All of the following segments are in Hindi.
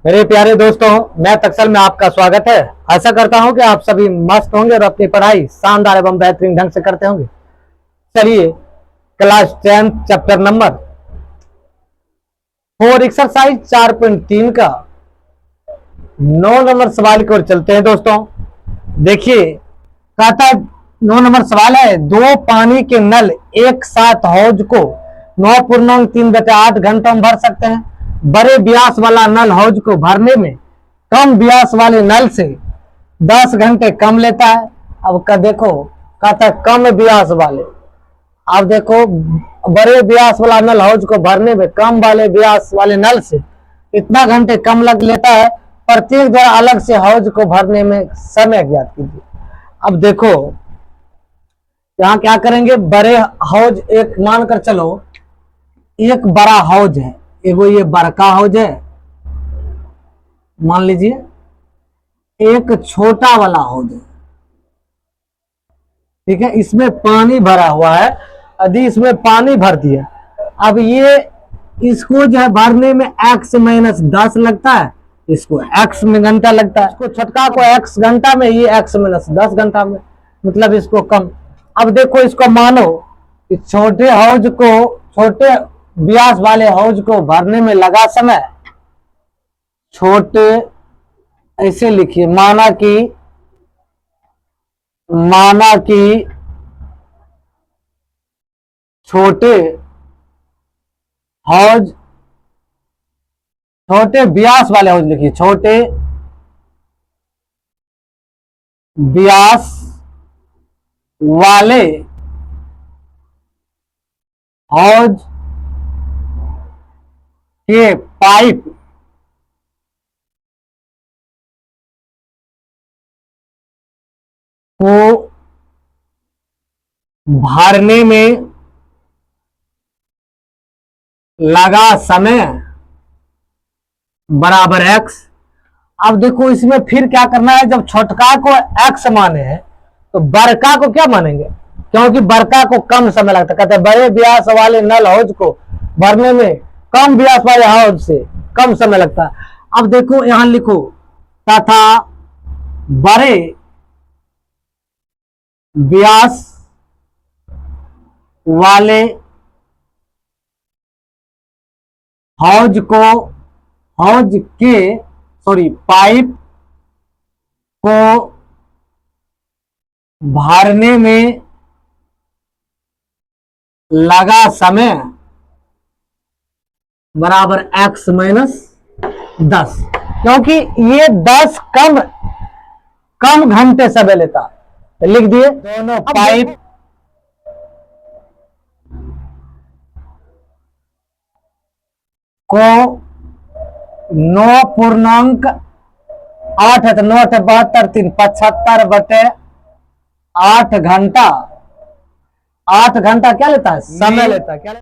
मेरे प्यारे दोस्तों, मैं तक्सल में आपका स्वागत है। आशा करता हूं कि आप सभी मस्त होंगे और अपनी पढ़ाई शानदार एवं बेहतरीन ढंग से करते होंगे। चलिए, क्लास 10 चैप्टर नंबर 4 एक्सरसाइज 4.3 का 9 नंबर सवाल की ओर चलते हैं। दोस्तों देखिए, कहता है 9 नंबर सवाल है, दो पानी के नल एक साथ हौज को 9.3/8 घंटों में भर सकते हैं। बड़े व्यास वाला नल हौज को भरने में कम व्यास वाले नल से 10 घंटे कम लेता है। अब का देखो, कहता है कम व्यास वाले। अब देखो, बड़े व्यास वाला नल हौज को भरने में कम वाले व्यास वाले नल से इतना घंटे कम लग लेता है। प्रत्येक द्वारा अलग से हौज को भरने में समय ज्ञात कीजिए। अब देखो, यहाँ क्या करेंगे, बड़े हौज एक मानकर चलो, एक बड़ा हौज है, एगो ये बड़का हौज है, मान लीजिए। एक छोटा वाला हौज है, ठीक है, इसमें पानी भरा हुआ है। यदि इसमें पानी भर दिया, अब ये इसको जो है भरने में x-10 लगता है, इसको x में घंटा लगता है, इसको छोटका को x घंटा में, ये x-10 घंटा में, मतलब इसको कम। अब देखो, इसको मानो कि छोटे हौज को, छोटे व्यास वाले हौज को भरने में लगा समय, छोटे, ऐसे लिखिए, माना कि छोटे हौज, छोटे व्यास वाले हौज लिखिए, छोटे व्यास वाले हौज के पाइप को भरने में लगा समय बराबर x। अब देखो, इसमें फिर क्या करना है, जब छोटका को x माने हैं तो बड़का को क्या मानेंगे, क्योंकि बड़का को कम समय लगता है। कहते हैं बड़े व्यास वाले नल हौज को भरने में कम व्यास वाले हौज से कम समय लगता है। अब देखो, यहां लिखो, तथा बड़े व्यास वाले हौज के पाइप को भरने में लगा समय बराबर x-10, क्योंकि ये 10 कम घंटे समय लेता। तो लिख दिए, दोनों पाइप को 9.8 है, तो 9/72 75/8 घंटा, 8 घंटा क्या लेता है, समय लेता है। क्या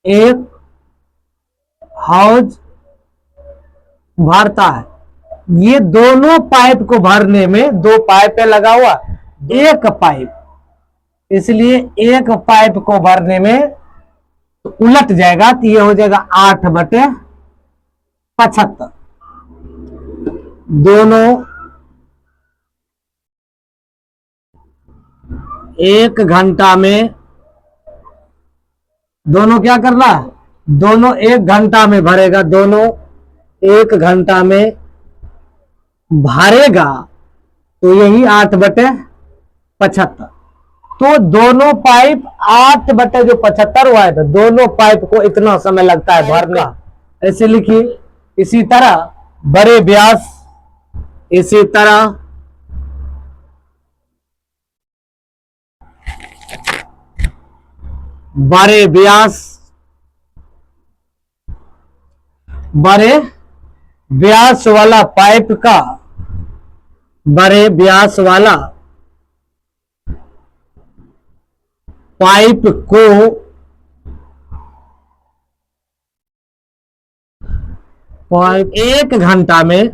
एक हौज भरता है। ये दोनों पाइप को भरने में, दो पाइप लगा हुआ, एक पाइप, इसलिए एक पाइप को भरने में तो उलट जाएगा, तो ये हो जाएगा 8/75। दोनों एक घंटा में, दोनों क्या करना है, दोनों एक घंटा में भरेगा, दोनों एक घंटा में भरेगा, तो यही 8/75। तो दोनों पाइप 8/75 हुआ है, तो दोनों पाइप को इतना समय लगता है भरने। ऐसे लिखिए। इसी तरह बड़े व्यास, इसी तरह बड़े व्यास वाला पाइप का, बड़े व्यास वाला पाइप को 1 घंटा में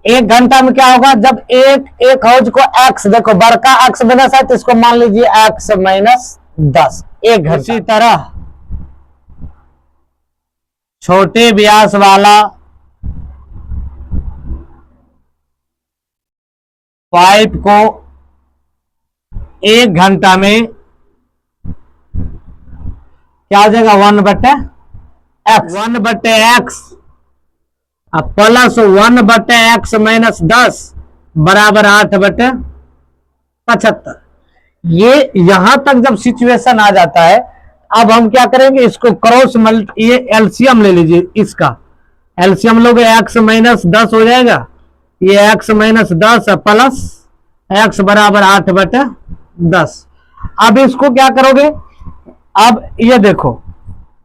एक घंटा में क्या होगा, जब एक हौज को x, देखो बड़का x-10 है तो इसको मान लीजिए x-10 1 घंटा। इसी तरह छोटे व्यास वाला पाइप को 1 घंटा में क्या हो जाएगा, 1/x, 1/x plus 1/x minus 10 बराबर 8/75। ये यहां तक जब सिचुएशन आ जाता है, अब हम क्या करेंगे, इसको क्रॉस ये एलसीएम ले लीजिए, इसका एलसीएम लोगे x माइनस 10 हो जाएगा, ये x माइनस 10 प्लस x बराबर 8/10। अब इसको क्या करोगे, अब ये देखो,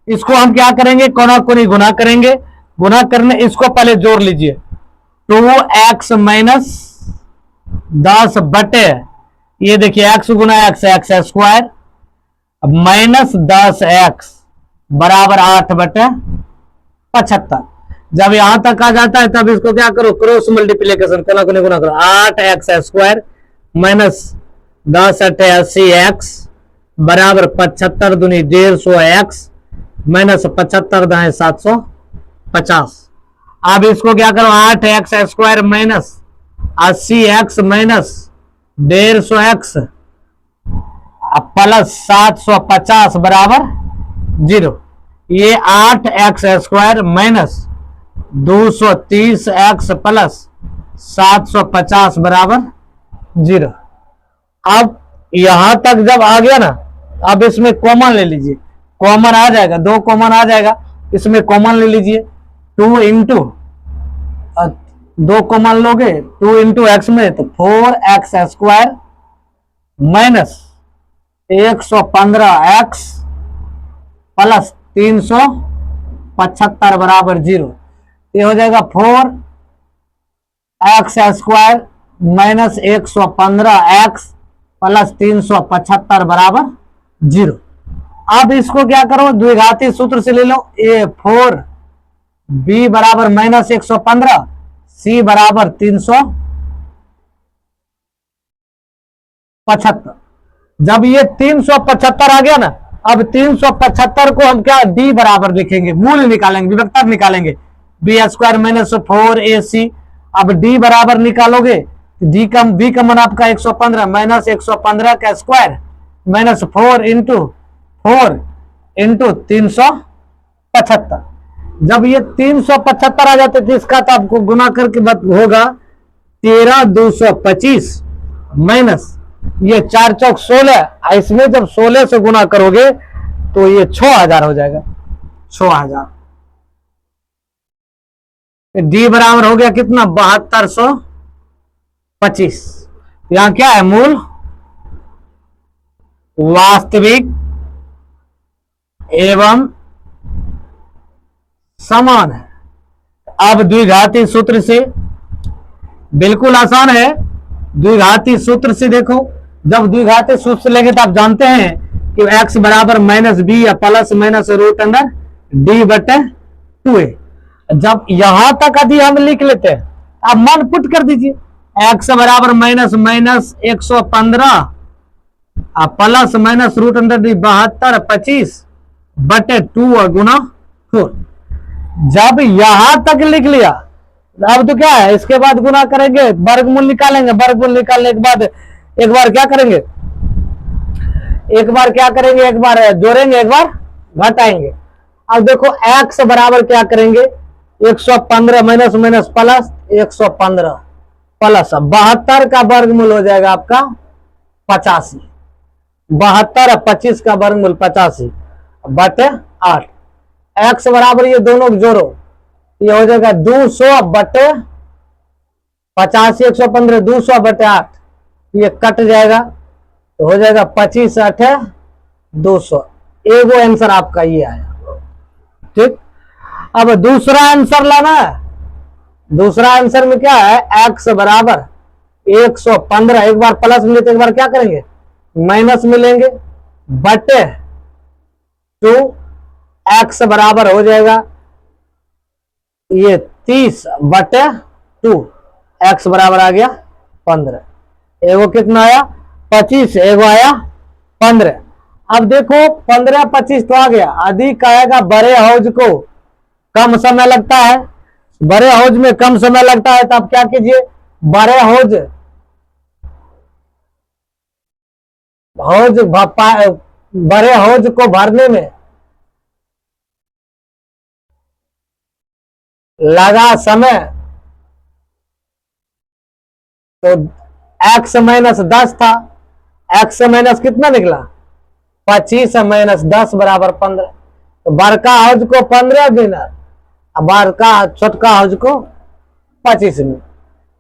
इसको हम क्या करेंगे, कोना कोनी गुना करेंगे, गुना करने इसको पहले जोड़ लीजिए, 2x माइनस 10 बटे, ये देखिए x गुना x स्क्वायर माइनस 10x बराबर 8/75। जब यहां तक आ जाता है तब इसको क्या करो, क्रॉस मल्टीप्लीकेशन, कोना कोनी गुना करो, 8x स्क्वायर माइनस 10 अठे 80x बराबर 75 दूनी 150x माइनस 75 दाएं 750। अब इसको क्या करो, 8x square minus 80x minus 150x plus 750 बराबर 0। ये 8x square minus 230x plus 750 बराबर 0। अब यहां तक जब आ गया ना, अब इसमें कॉमन ले लीजिए, कॉमन आ जाएगा, 2 कॉमन आ जाएगा, इसमें कॉमन ले लीजिए, 2 इंटू 2 कॉमन लोगे 2 इंटू एक्स में तो 4x square minus 115x plus 375 बराबर 0। ये हो जाएगा 4x square minus 115x plus 375 बराबर 0। अब इसको क्या करो, द्विघाती सूत्र से ले लो, ये 4b बराबर माइनस 115, c बराबर 375। जब ये 375 आ गया ना, अब 375 को हम क्या d बराबर लिखेंगे, मूल निकालेंगे, विभक्तर निकालेंगे, बी स्क्वायर माइनस 4ac। अब d बराबर निकालोगे, b का मान आपका 115 माइनस 115 का स्क्वायर माइनस 4 इंटू 375। जब ये 375 आ जाते थे, इसका तो आपको गुना करके होगा 13,225 माइनस ये 4 चौक 16, इसमें जब 16 से गुना करोगे तो ये 6000 हो जाएगा, 6000। डी बराबर हो गया कितना, 7225। यहां क्या है, मूल वास्तविक एवं समान है। अब द्विघाती सूत्र से बिल्कुल आसान है, द्विघाती सूत्र से देखो, जब द्विघाती सूत्र से लेंगे तो आप जानते हैं कि x बराबर माइनस बी या plus minus root under D बटे 2a। जब यहां तक यदि हम लिख लेते हैं, आप मान पुट कर दीजिए, x बराबर minus minus 115 plus minus root under D 7225 बटे 2 गुना 4। जब यहां तक लिख लिया, अब तो क्या है, इसके बाद गुना करेंगे, वर्गमूल निकालेंगे, वर्गमूल निकालने के बाद एक बार क्या करेंगे, एक बार जोड़ेंगे, एक बार घटाएंगे। अब देखो x बराबर क्या करेंगे, 115 माइनस माइनस प्लस 115 प्लस 72 का वर्गमूल हो जाएगा आपका 85, 72 25 का वर्गमूल 85 बटे 8। x बराबर ये दोनों जोड़ो, ये हो जाएगा 200 बटे 85, 115 200 बटे 8, ये कट जाएगा तो हो जाएगा 25 8 200। एगो आंसर आपका ये आया, ठीक। अब दूसरा आंसर लाना है, दूसरा आंसर में क्या है, x बराबर 115, एक बार प्लस मिले तो एक बार क्या करेंगे, माइनस मिलेंगे, बटे 2, x बराबर हो जाएगा ये 30 बटे 2, x बराबर आ गया 15। एगो कितना आया 25, एगो आया 15। अब देखो 15 25 तो आ गया, अधिक आएगा बड़े हौज को कम समय लगता है, बड़े हौज में कम समय लगता है, तो आप क्या कीजिए, बड़े हौज हौज बड़े हौज को भरने में लगा समय, तो एक्स माइनस 10 था, एक्स माइनस कितना निकला 25 माइनस 10 बराबर 15। तो बड़का हौज को 15 मिनट, बड़का छोटका हौज को 25 मिनट।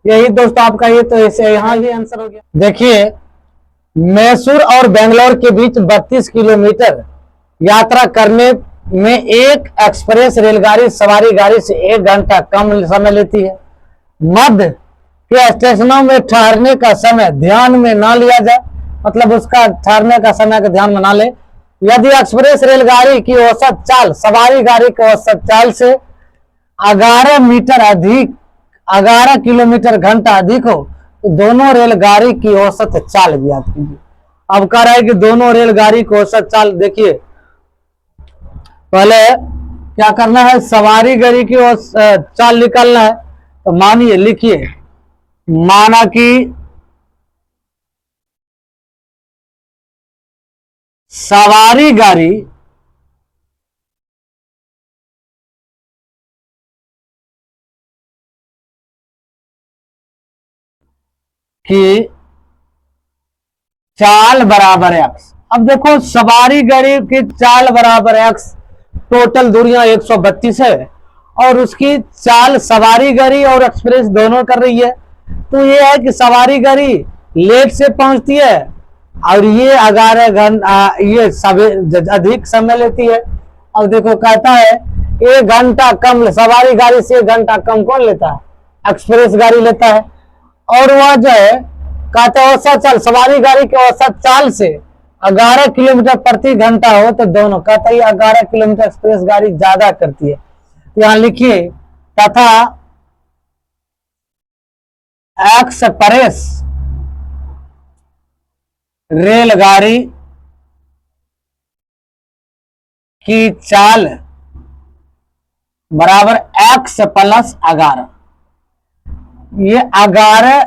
यही दोस्तों आपका ये, तो ऐसे यहाँ ये आंसर हो गया। देखिए, मैसूर और बेंगलोर के बीच 32 किलोमीटर यात्रा करने में एक एक्सप्रेस रेलगाड़ी सवारी गाड़ी से 1 घंटा कम समय लेती है। मध्य के स्टेशनों में ठहरने का समय ध्यान में ना लिया जाए, मतलब उसका ठहरने का समय का ध्यान में ना ले। यदि एक्सप्रेस रेलगाड़ी की औसत चाल सवारी गाड़ी की औसत चाल से 11 किलोमीटर घंटा अधिक हो, तो दोनों रेलगाड़ी की औसत चाल ज्ञात कीजिए। अब कह रहा है कि दोनों रेलगाड़ी की औसत चाल, देखिए पहले क्या करना है, सवारी गाड़ी की चाल निकालना है। तो मानिए, लिखिए, माना कि सवारी गाड़ी की चाल बराबर एक्स। अब देखो, सवारी गाड़ी की चाल बराबर एक्स, टोटल दूरियां 132 है, और उसकी चाल सवारी गाड़ी और एक्सप्रेस दोनों कर रही है। तो ये है कि सवारी गाड़ी लेट से पहुंचती है, और ये 11 घंटा ये अधिक समय लेती है। अब देखो, कहता है 1 घंटा कम, सवारी गाड़ी से 1 घंटा कम कौन लेता है, एक्सप्रेस गाड़ी लेता है। और वह जो है, कहते हैं औसत चाल सवारी गाड़ी के औसत चाल से 11 किलोमीटर प्रति घंटा हो, तो दोनों, कहता है 11 किलोमीटर एक्सप्रेस गाड़ी ज्यादा करती है। यहां लिखिए, तथा एक्सप्रेस रेलगाड़ी की चाल बराबर एक्स प्लस 11। ये 11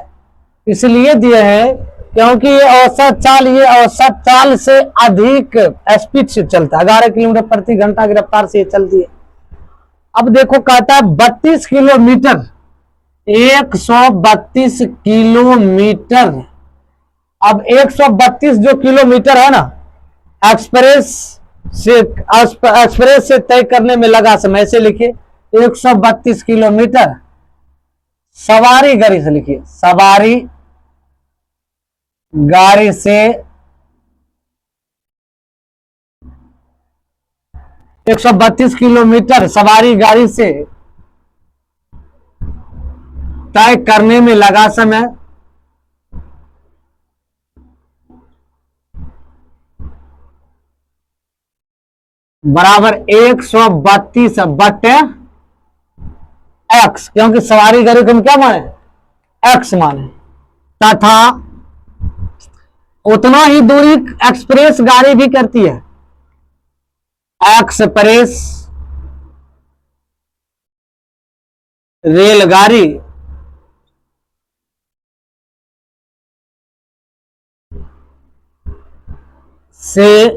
इसलिए दिए हैं क्योंकि ये औसत चाल, ये औसत चाल से अधिक स्पीड से चलता है, 11 किलोमीटर प्रति घंटा की रफ्तार से ये चलती है। अब देखो, कहता है 32 किलोमीटर, 132 किलोमीटर। अब 132 जो किलोमीटर है ना, एक्सप्रेस से तय करने में लगा समय, ऐसे लिखिए 132 किलोमीटर। सवारी गाड़ी से लिखिए, सवारी गाड़ी से 132 किलोमीटर सवारी गाड़ी से तय करने में लगा समय बराबर 132 बटे एक्स, क्योंकि सवारी गाड़ी को हम क्या माने, एक्स माने, तथा उतना ही दूरी एक्सप्रेस गाड़ी भी करती है। एक्सप्रेस रेलगाड़ी से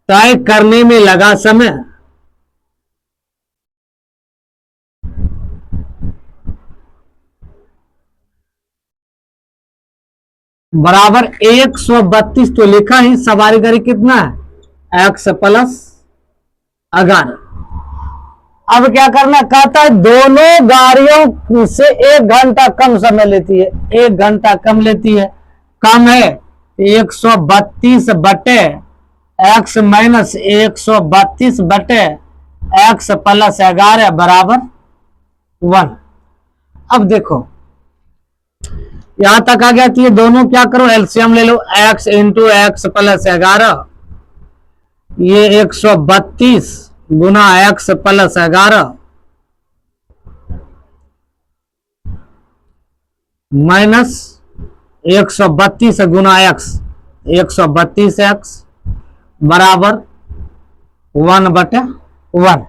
तय करने में लगा समय बराबर 132, तो लिखा ही सवारी गाड़ी कितना है, एक्स प्लस 11। अब क्या करना, कहता है दोनों गाड़ियों से 1 घंटा कम समय लेती है, 1 घंटा कम लेती है। कम है 132 बटे एक्स माइनस 132 बटे एक्स प्लस 11 बराबर 1। अब देखो, यहां तक आ गया। तो ये दोनों क्या करो, एलसीएम ले लो, एक्स इंटू एक्स प्लस 11, ये 132 गुना एक्स प्लस 11 माइनस 132 गुना एक्स, 132 एक्स बराबर 1/1।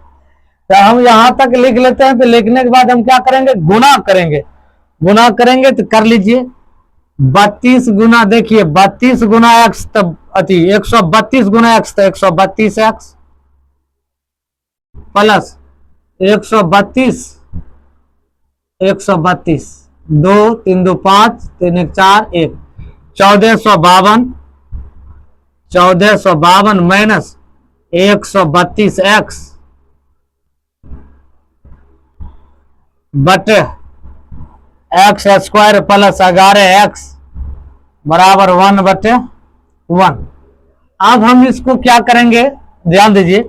तो हम यहां तक लिख लेते हैं। तो लिखने के बाद हम क्या करेंगे, गुना करेंगे। गुना करेंगे तो कर लीजिए 32 गुना, देखिए 32 गुना एक्स, तब अति 132 गुना एक्स, तो 132 एक्स प्लस 132, 132, 2 3 2 5 3 1 4 1, 1452, 1452 माइनस 132 एक्स बटे एक्स स्क्वायर प्लस 11 एक्स बराबर 1/1। अब हम इसको क्या करेंगे, ध्यान दीजिए,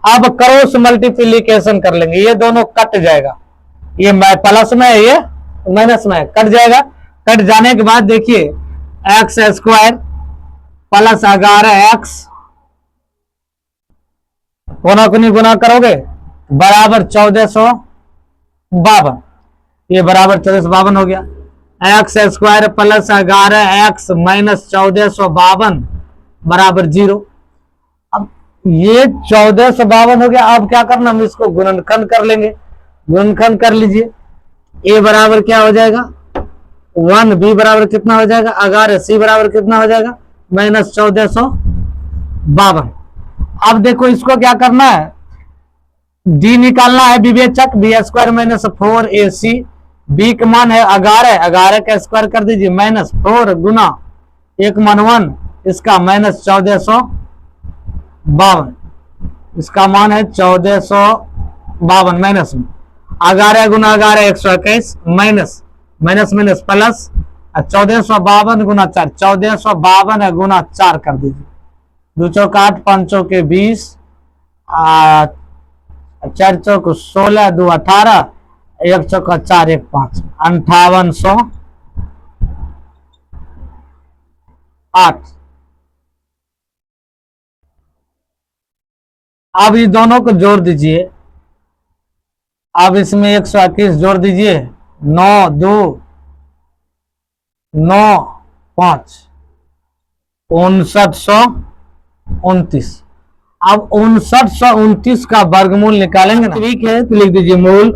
अब क्रॉस मल्टीप्लीकेशन कर लेंगे। ये दोनों कट जाएगा, ये प्लस में है, ये माइनस में है, कट जाएगा। कट जाने के बाद देखिए एक्स स्क्वायर प्लस 11 एक्स गुना कुनी गुना करोगे बराबर 1452, ये बराबर 1452 हो गया। X square plus 11 x minus 1452 बराबर 0। अब ये 1452 हो गया। अब क्या करना, हम इसको गुणनखंड कर लेंगे। गुणनखंड कर लीजिए, ए बराबर क्या हो जाएगा 1, बी बराबर कितना हो जाएगा 11, सी बराबर कितना हो जाएगा माइनस 1452। अब देखो इसको क्या करना है, डी निकालना है विवेचक, B square minus 4ac, B का मान है 11, 11 का स्क्वायर कर दीजिए माइनस 4 गुना 1 मान 1, इसका माइनस 1452, इसका मान है 1452 माइनस में 11 गुना 11 121 माइनस माइनस माइनस प्लस 1452 गुना 4, 1452 गुना 4 कर दीजिए, 2 चौक 8, 5 चौक 20, 4 चौक 16, 2 18, 1 चौक 4 1 5, 5808। अब ये दोनों को जोड़ दीजिए। अब इसमें 121 जोड़ दीजिए, 9 2 9 5, 5929। अब 5929 का वर्गमूल निकालेंगे ना, ठीक है, तो लिख दीजिए मूल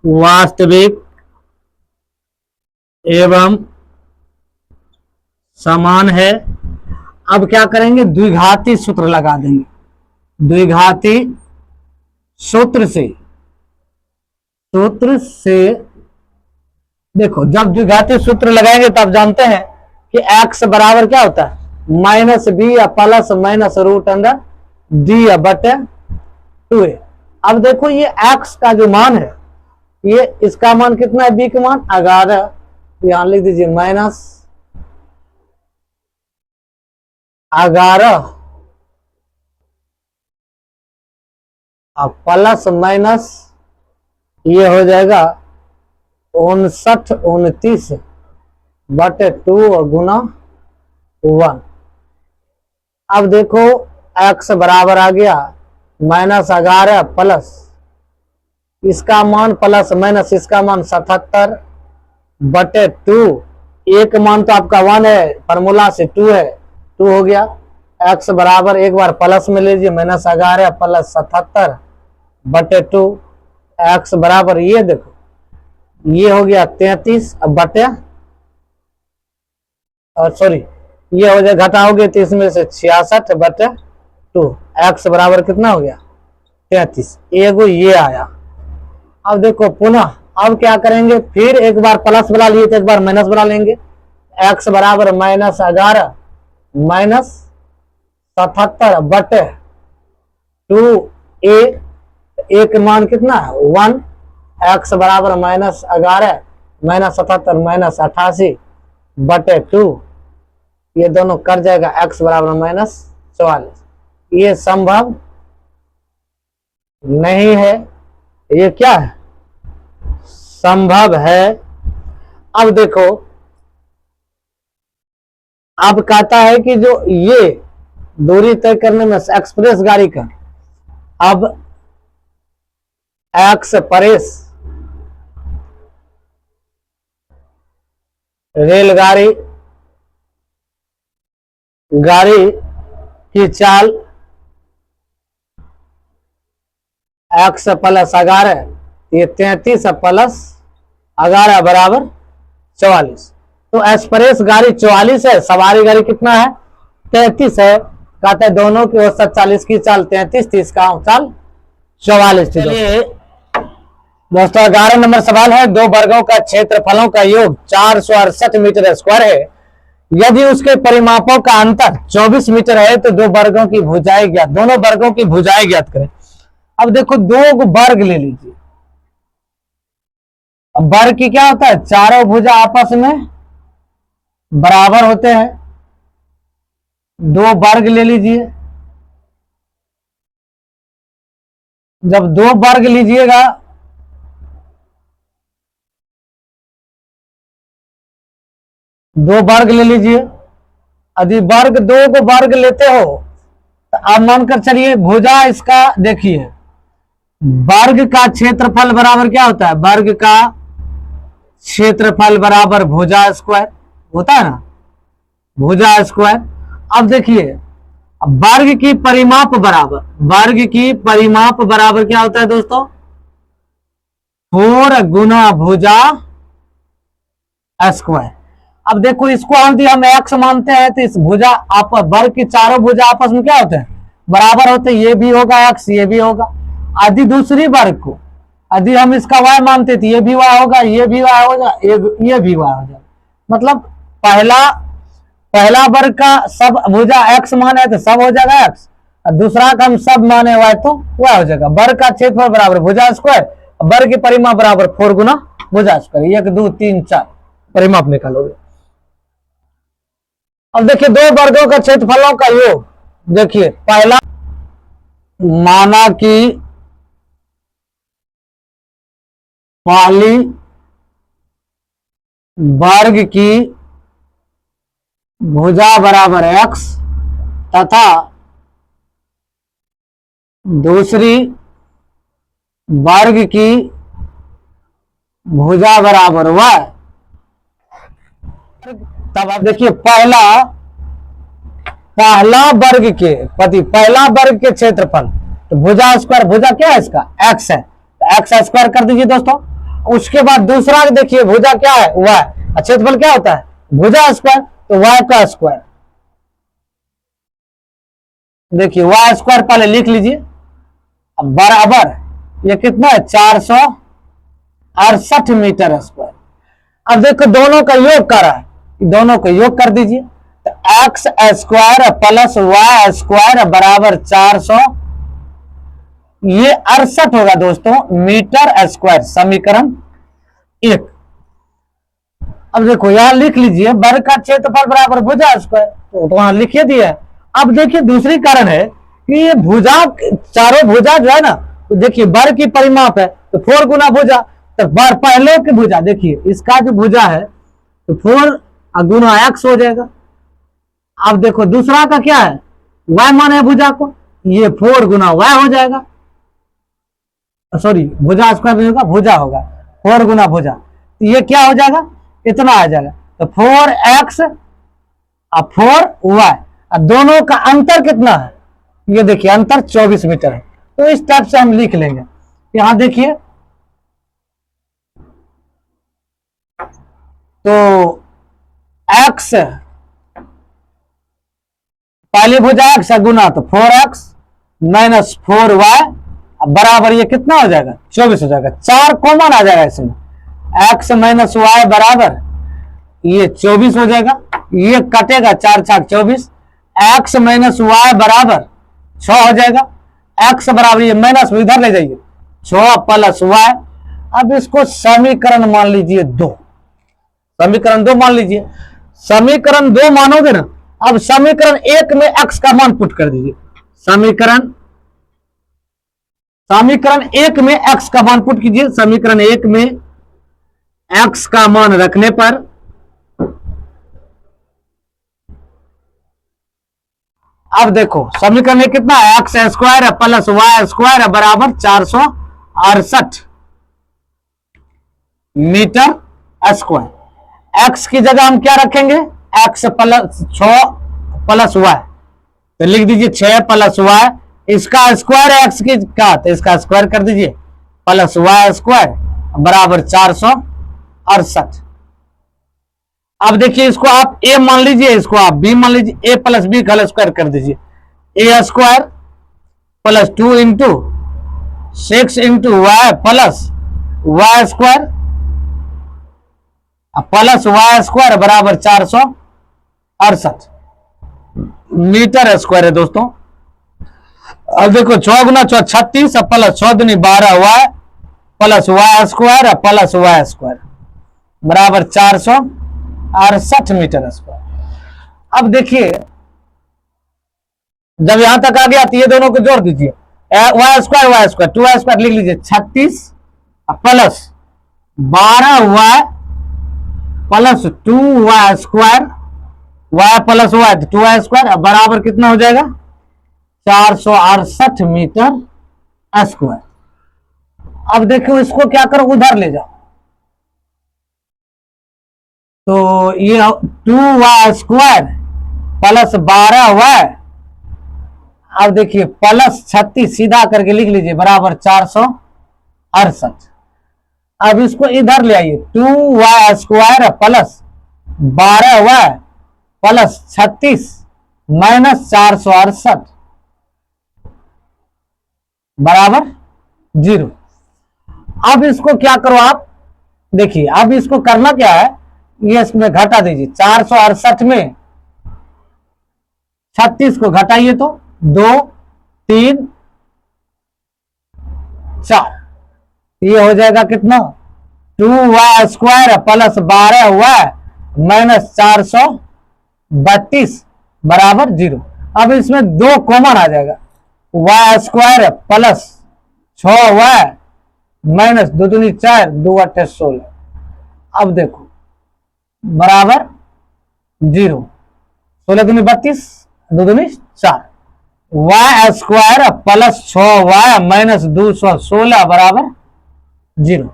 वास्तविक एवं समान है। अब क्या करेंगे, द्विघाती सूत्र लगा देंगे। द्विघाती सूत्र से देखो, जब द्विघाती सूत्र लगाएंगे तब जानते हैं कि x बराबर क्या होता है माइनस बी या plus minus root under D या बटे 2a। अब देखो ये x का जो मान है, ये इसका मान कितना है, b का मान 11, यहां लिख दीजिए माइनस 11 और प्लस माइनस ये हो जाएगा 59 29 बटे 2 गुना 1। अब देखो x बराबर आ गया माइनस 11 प्लस इसका मान प्लस माइनस इसका मान 77 बटे 2। एक मान तो आपका 1 है, फॉर्मूला से 2 है, 2 हो गया। x बराबर एक बार प्लस में लीजिए माइनस 11 प्लस 77 बटे 2, x बराबर ये देखो ये हो गया 33 बटे, और सॉरी ये हो जाए घटाओगे 30 में से 66 बटे 2, x बराबर कितना हो गया 33, एगो ये आया। अब देखो पुनः अब क्या करेंगे, फिर एक बार प्लस बना लिए तो एक बार माइनस बना लेंगे। x बराबर माइनस 11 माइनस 77 बटे 2a, एक मान कितना है 1, x बराबर माइनस 11 माइनस 77 माइनस 88 बटे 2, ये दोनों कर जाएगा x बराबर माइनस 44। ये संभव नहीं है, ये क्या है संभव है। अब देखो अब कहता है कि जो ये दूरी तय करने में एक्सप्रेस गाड़ी का, अब एक्सप्रेस रेलगाड़ी गाड़ी की चाल एक्स प्लस 11, ये 33 प्लस 11 बराबर 44। तो एक्सप्रेस गाड़ी 44 है, सवारी गाड़ी कितना है 33 है। कहते हैं दोनों की औसत 40 की चाल 33 थी, इसका चाल 44 थी। दोस्तों 11 नंबर सवाल है, दो वर्गों का क्षेत्रफलों का योग 468 मीटर स्क्वायर है। यदि उसके परिमापों का अंतर 24 मीटर है तो दो वर्गों की भुजाएं ज्ञात, दोनों वर्गों की भुजाएं ज्ञात करें। अब देखो दो वर्ग ले लीजिए। अब वर्ग की क्या होता है, चारों भुजा आपस में बराबर होते हैं। दो वर्ग ले लीजिए। जब दो वर्ग लीजिएगा दो वर्ग ले लीजिए। यदि वर्ग दो को वर्ग लेते हो तो आप मानकर चलिए भुजा इसका देखिए, वर्ग का क्षेत्रफल बराबर क्या होता है, वर्ग का क्षेत्रफल बराबर भुजा स्क्वायर होता है ना, भुजा स्क्वायर। अब देखिए वर्ग की परिमाप बराबर, वर्ग की परिमाप बराबर क्या होता है दोस्तों, 4 गुना भुजा स्क्वायर। अब देखो इसको हम एक्स मानते हैं तो इस भुजा आप वर्ग की चारों भुजा आपस में क्या होते हैं, बराबर होते हैं। ये भी होगा एक्स, ये भी होगा। यदि दूसरी वर्ग को यदि हम इसका y मानते थे, ये भी y होगा, ये भी y होगा, ये भी y हो जाएगा। मतलब पहला वर्ग का सब भुजा x माने तो सब हो जाएगा x, और दूसरा का हम सब माने y तो y हो जाएगा। वर्ग का क्षेत्रफल बराबर भुजा स्क्वायर, वर्ग की परिमाप बराबर 4 गुना भुजा स्क्वायर। 1 2 3 4 परिमाप निकालोगे। अब देखिए दो वर्गों का क्षेत्रफलों का योग। देखिए पहला माना कि पहली वर्ग की भुजा बराबर x तथा दूसरी वर्ग की भुजा बराबर y। तब आप देखिए पहला वर्ग के क्षेत्रफल, तो भुजा स्क्वायर, भुजा क्या है इसका x है, तो x स्क्वायर कर दीजिए दोस्तों। उसके बाद दूसरा देखिए भुजा क्या है y, क्षेत्रफल क्या होता है भुजा स्क्वायर, तो y का स्क्वायर। देखिए y स्क्वायर पहले लिख लीजिए। अब बराबर ये कितना है 468 मीटर स्क्वायर। अब देखो दोनों का योग कर रहा है, दोनों को योग कर दीजिए। तो x square plus Y square बराबर 400, ये 68 होगा दोस्तों मीटर स्क्वायर, समीकरण 1। अब देखो यहां लिख लीजिए वर्ग का क्षेत्रफल बराबर भुजा स्क्वायर, तो वहां लिखिए दिया। अब देखिए दूसरी कारण है कि ये भुजा, चारों भुजा जो है ना, तो देखिए वर्ग की परिमाप है तो 4 गुना भुजा, तो पहले की भुजा देखिए इसका जो भुजा है तो 4 गुना x हो जाएगा। अब देखो दूसरा का क्या है y माने भुजा को, ये 4 गुना y हो जाएगा। सॉरी भुजा स्क्वायर नहीं होगा, भुजा होगा 4 गुना भुजा, तो ये क्या हो जाएगा इतना आ जाएगा। तो 4x और 4y, और दोनों का अंतर कितना है, ये देखिए अंतर 24 मीटर है। तो इस टाइप से हम लिख लेंगे। यहां देखिए तो x पहली भुजा x गुना तो 4x माइनस 4y बराबर ये कितना हो जाएगा 24 हो जाएगा। 4 कॉमन आ जाएगा इसमें, x माइनस y बराबर ये 24 हो जाएगा। ये कटेगा 4 छाक 24, x माइनस y बराबर 6 हो जाएगा। x बराबर ये माइनस इधर ले जाइए 6 प्लस y। अब इसको समीकरण मान लीजिए 2, समीकरण 2 मान लीजिए। समीकरण 2 मानोगे ना, अब समीकरण 1 में x का मान पुट कर दीजिए। समीकरण 1 में x का मान पुट कीजिए। समीकरण 1 में x का मान रखने पर अब देखो समीकरण में कितना है, x square plus Y square बराबर 468 मीटर स्क्वायर। एक्स की जगह हम क्या रखेंगे, एक्स प्लस 6 प्लस वाई, तो लिख दीजिए 6 प्लस वाई इसका स्क्वायर है एक्स की का, तो इसका स्क्वायर कर दीजिए, प्लस वाई स्क्वायर बराबर 468। अब देखिए इसको आप ए मान लीजिए, इसको आप बी मान लीजिए, ए प्लस बी का स्क्वायर कर दीजिए, A square plus 2 into 6 into Y plus Y square plus Y square बराबर 468 मीटर स्क्वायर है दोस्तों। अब देखो 6 गुना 6 36 प्लस 6 दूनी 12 y plus Y square plus Y square बराबर 468 मीटर स्क्वायर। अब देखिए जब यहां तक आ गया तो ये दोनों को जोड़ दीजिए, वाई स्क्वायर 2 वाई स्क्वायर लिख लीजिए, 36 plus 12 y plus 2 y square, y plus y 2 y square बराबर कितना हो जाएगा 468 मीटर स्क्वायर। अब देखो इसको क्या करो, उधर ले जाओ, तो ये 2 वाई स्क्वायर प्लस 12 वाई, अब देखिए प्लस 36 सीधा करके लिख लीजिए बराबर 468। अब इसको इधर ले आइए, 2 y square plus 12 y plus 36 minus 468 बराबर 0। अब इसको क्या करो आप, देखिए अब इसको करना क्या है, ये इसमें घटा दीजिए, 468 में 36 को घटाइए तो 2 3 4, ये हो जाएगा कितना 2 y square plus 12 y minus 432 बराबर 0। अब इसमें 2 कॉमन आ जाएगा, y square plus 6 y minus 2 दूनी 4 2 8 16, अब देखो बराबर 0, 16 दूनी 32 2 दूनी 4, y square plus 6 y minus 216 बराबर 0।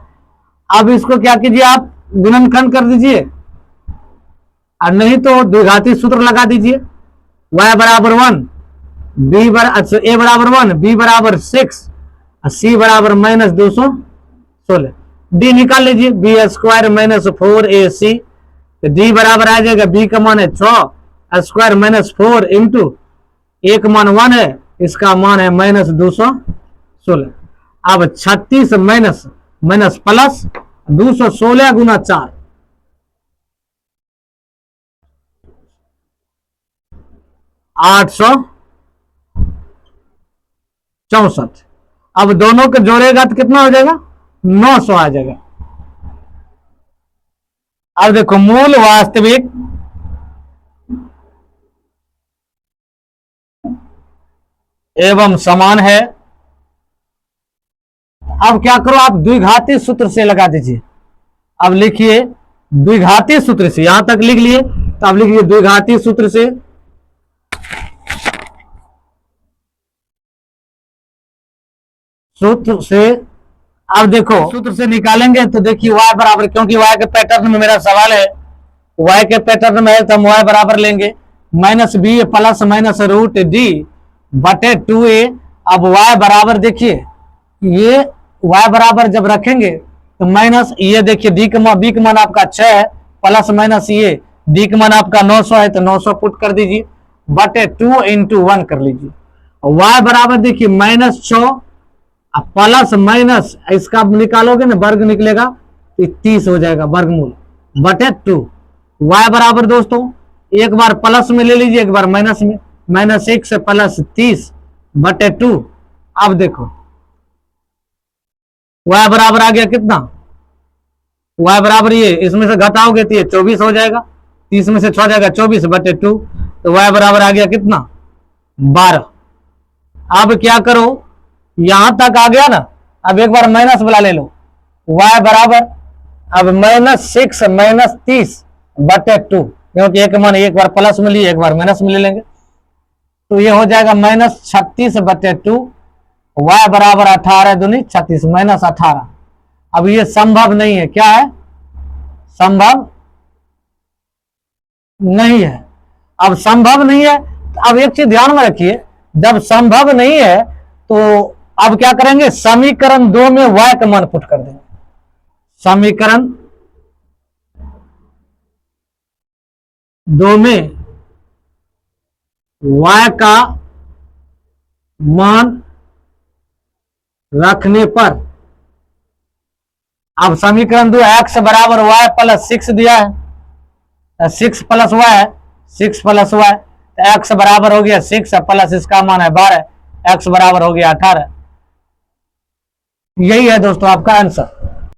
अब इसको क्या कीजिए आप गुणनखंड कर दीजिए, और नहीं तो द्विघाती सूत्र लगा दीजिए, y बराबर 1 बी बराबर ए बराबर 1 बी बराबर 6 सी बराबर माइनस 216, डी निकाल लीजिए, बी स्क्वायर माइनस 4 ए सी, डी बराबर आ जाएगा बी का मान है 6 स्क्वायर माइनस 4 इंटू ए का मान 1 है, इसका मान है माइनस 216। अब 36 माइनस माइनस प्लस 216 गुना 4 864, अब दोनों को जोड़ेगा तो कितना हो जाएगा 900 आ जाएगा। अब देखो मूल वास्तविक एवं समान है। अब क्या करो आप द्विघाती सूत्र से लगा दीजिए, अब लिखिए द्विघाती सूत्र से, यहां तक लिख लिए तो अब लिखिए द्विघाती सूत्र से अब देखो सूत्र से निकालेंगे तो देखिए y बराबर, क्योंकि y के पैटर्न में मेरा सवाल है, y के पैटर्न में है तो हम y बराबर लेंगे minus b plus minus root D बटे 2a। अब y बराबर देखिए, ये y बराबर जब रखेंगे तो माइनस ये देखिए डी का बी का मान आपका 6 है, प्लस माइनस ये डी का मान आपका 900 है तो 900 पुट कर दीजिए बटे 2 इंटू 1 कर लीजिए। y बराबर देखिए माइनस 6 प्लस माइनस इसका निकालोगे ना वर्ग निकलेगा तो 30 हो जाएगा वर्गमूल बटे 2। y बराबर दोस्तों एक बार प्लस में ले लीजिए एक बार माइनस में, माइनस 1 से प्लस 30 बटे 2। अब देखो y बराबर आ गया कितना, y बराबर ये इसमें से घटाओगे तो ये 24 हो जाएगा, 30 में से 6 जाएगा 24 बटे 2, तो y बराबर आ गया कितना 12। अब क्या करो यहां तक आ गया ना, अब एक बार माइनस वाला ले लो, y बराबर अब माइनस 6 माइनस 30 बटे 2, क्योंकि एक मान एक बार प्लस में लिए एक बार माइनस में ले लेंगे, तो ये हो जाएगा माइनस 36 बटे 2, y बराबर 18 दूनी 36 माइनस 18। अब ये संभव नहीं है, क्या है संभव नहीं है। अब संभव नहीं है, अब एक चीज ध्यान में रखिए, जब संभव नहीं है तो अब क्या करेंगे, समीकरण 2 में y का मान पुट कर देंगे। समीकरण 2 में y का मान रखने पर, अब समीकरण 2 x बराबर y प्लस 6 दिया है, 6 प्लस y, 6 प्लस y, तो x बराबर हो गया 6 प्लस इसका मान है 12, x बराबर हो गया 18। यही है दोस्तों आपका आंसर।